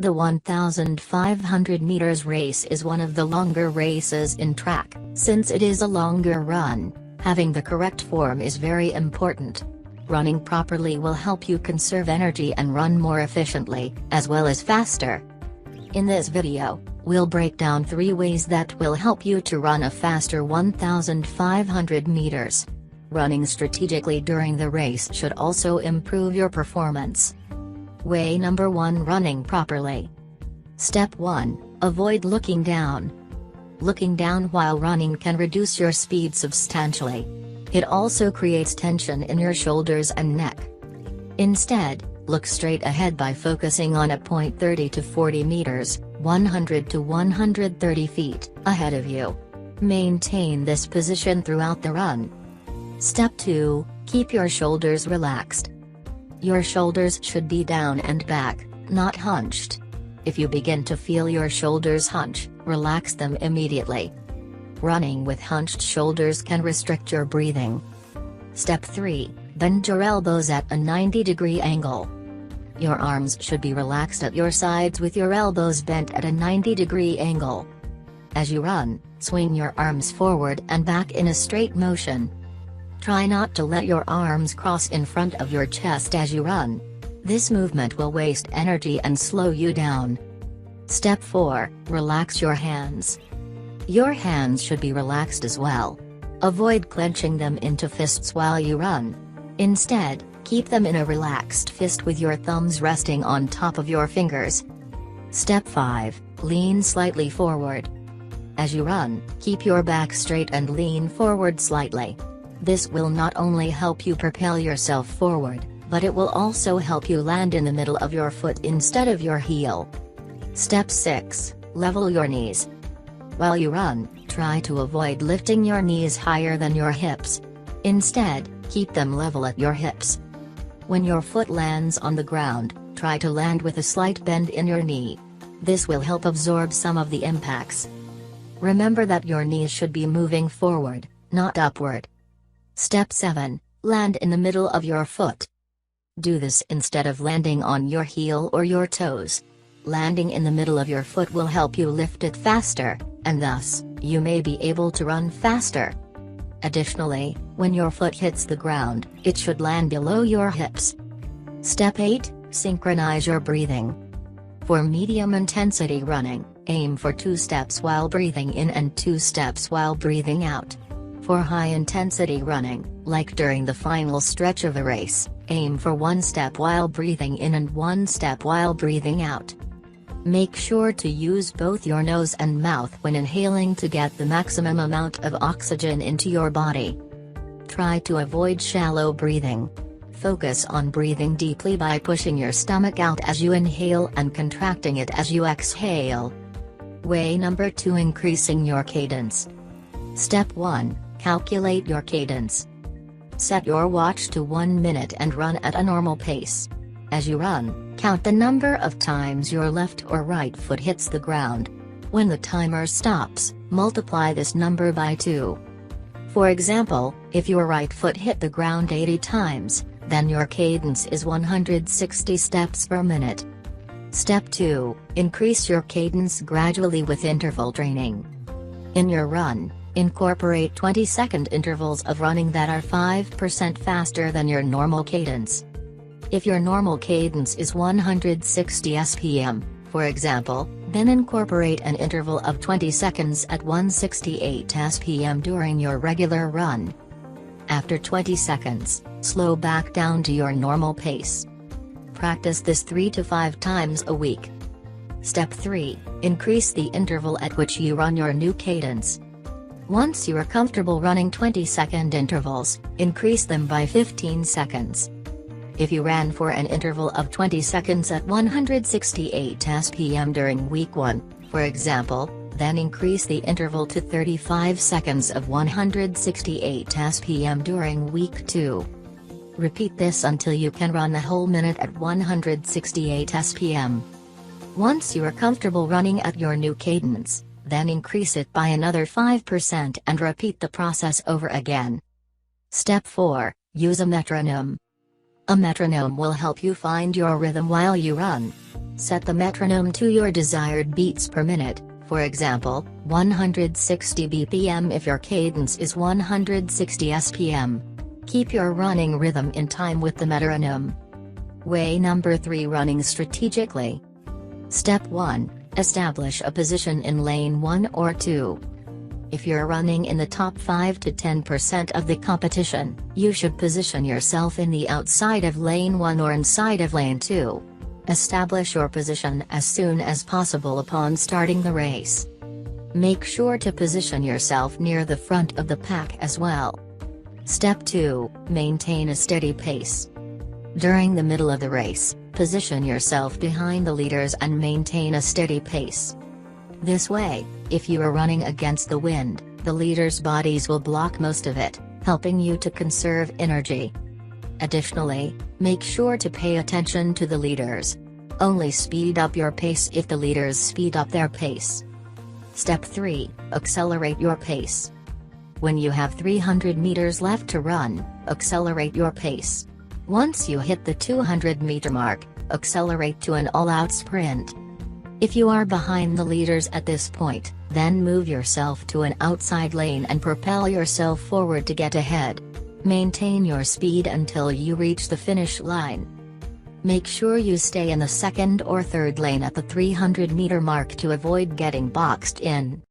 The 1,500 meters race is one of the longer races in track. Since it is a longer run, having the correct form is very important. Running properly will help you conserve energy and run more efficiently, as well as faster. In this video, we'll break down 3 ways that will help you to run a faster 1,500 meters. Running strategically during the race should also improve your performance. Way number 1: running properly. Step 1: avoid looking down. Looking down while running can reduce your speed substantially. It also creates tension in your shoulders and neck. Instead, look straight ahead by focusing on a point 30 to 40 meters, 100 to 130 feet, ahead of you. Maintain this position throughout the run. Step 2: keep your shoulders relaxed. Your shoulders should be down and back, not hunched. If you begin to feel your shoulders hunch, relax them immediately. Running with hunched shoulders can restrict your breathing. Step 3: bend your elbows at a 90-degree angle. Your arms should be relaxed at your sides with your elbows bent at a 90-degree angle. As you run, swing your arms forward and back in a straight motion. Try not to let your arms cross in front of your chest as you run. This movement will waste energy and slow you down. Step 4: relax your hands. Your hands should be relaxed as well. Avoid clenching them into fists while you run. Instead, keep them in a relaxed fist with your thumbs resting on top of your fingers. Step 5: lean slightly forward. As you run, keep your back straight and lean forward slightly. This will not only help you propel yourself forward, but it will also help you land in the middle of your foot instead of your heel. Step 6: level your knees. While you run, try to avoid lifting your knees higher than your hips. Instead, keep them level at your hips. When your foot lands on the ground, try to land with a slight bend in your knee. This will help absorb some of the impacts. Remember that your knees should be moving forward, not upward. Step 7: land in the middle of your foot. Do this instead of landing on your heel or your toes. Landing in the middle of your foot will help you lift it faster, and thus, you may be able to run faster. Additionally, when your foot hits the ground, it should land below your hips. Step 8: synchronize your breathing. For medium-intensity running, aim for 2 steps while breathing in and 2 steps while breathing out. For high-intensity running, like during the final stretch of a race, aim for 1 step while breathing in and 1 step while breathing out. Make sure to use both your nose and mouth when inhaling to get the maximum amount of oxygen into your body. Try to avoid shallow breathing. Focus on breathing deeply by pushing your stomach out as you inhale and contracting it as you exhale. Way number 2: increasing your cadence. Step 1: calculate your cadence. Set your watch to 1 minute and run at a normal pace. As you run, count the number of times your left or right foot hits the ground. When the timer stops, multiply this number by 2. For example, if your right foot hit the ground 80 times, then your cadence is 160 steps per minute. Step 2: increase your cadence gradually with interval training. In your run, incorporate 20-second intervals of running that are 5% faster than your normal cadence. If your normal cadence is 160 SPM, for example, then incorporate an interval of 20 seconds at 168 SPM during your regular run. After 20 seconds, slow back down to your normal pace. Practice this 3 to 5 times a week. Step 3: increase the interval at which you run your new cadence. Once you are comfortable running 20-second intervals, increase them by 15 seconds. If you ran for an interval of 20 seconds at 168 SPM during week 1, for example, then increase the interval to 35 seconds of 168 SPM during week 2. Repeat this until you can run a whole minute at 168 SPM. Once you are comfortable running at your new cadence, then increase it by another 5% and repeat the process over again. Step 4: use a metronome. A metronome will help you find your rhythm while you run. Set the metronome to your desired beats per minute, for example, 160 BPM if your cadence is 160 SPM. Keep your running rhythm in time with the metronome. Way number 3: Running strategically. Step 1. Establish a position in lane 1 or 2. If you're running in the top 5 to 10% of the competition, you should position yourself in the outside of lane 1 or inside of lane 2. Establish your position as soon as possible upon starting the race. Make sure to position yourself near the front of the pack as well. Step 2. Maintain a steady pace. During the middle of the race, position yourself behind the leaders and maintain a steady pace. This way, if you are running against the wind, the leaders' bodies will block most of it, helping you to conserve energy. Additionally, make sure to pay attention to the leaders. Only speed up your pace if the leaders speed up their pace. Step 3. Accelerate your pace. When you have 300 meters left to run, accelerate your pace. Once you hit the 200-meter mark, accelerate to an all-out sprint. If you are behind the leaders at this point, then move yourself to an outside lane and propel yourself forward to get ahead. Maintain your speed until you reach the finish line. Make sure you stay in the second or third lane at the 300-meter mark to avoid getting boxed in.